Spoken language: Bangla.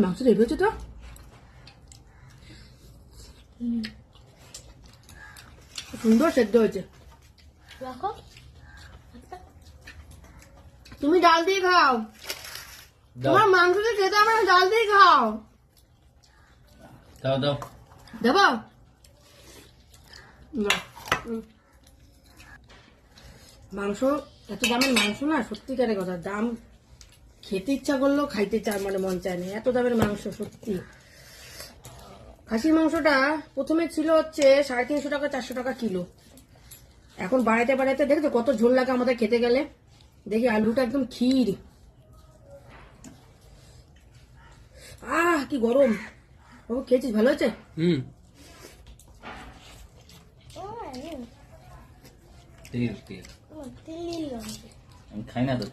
মাংস রেডি হয়েছে তো। সুন্দর সেদ্ধ হয়েছে। তুমি ডাল দিয়ে খাও, তোমার মাংস দিয়ে খেতে আমার ডাল দিয়ে খাও। দাও দাও দেবো। মাংস এত দামের মাংস না, সত্যিকারের কথা, দাম খেতে ইচ্ছা করলেও খাইতে চায়, মানে মন চায় না, এত দামের মাংস সত্যি। খাসির মাংসটা প্রথমে ছিল হচ্ছে 350 টাকা 400 টাকা কিলো, এখন বাড়াইতে বাড়াইতে দেখছো কত ঝোল লাগে আমাদের খেতে গেলে। দেখি আলুটা একদম ক্ষীর। কি গরম। ও খেয়েছিস, ভালো হয়েছে। তেল আমি খাই না তো।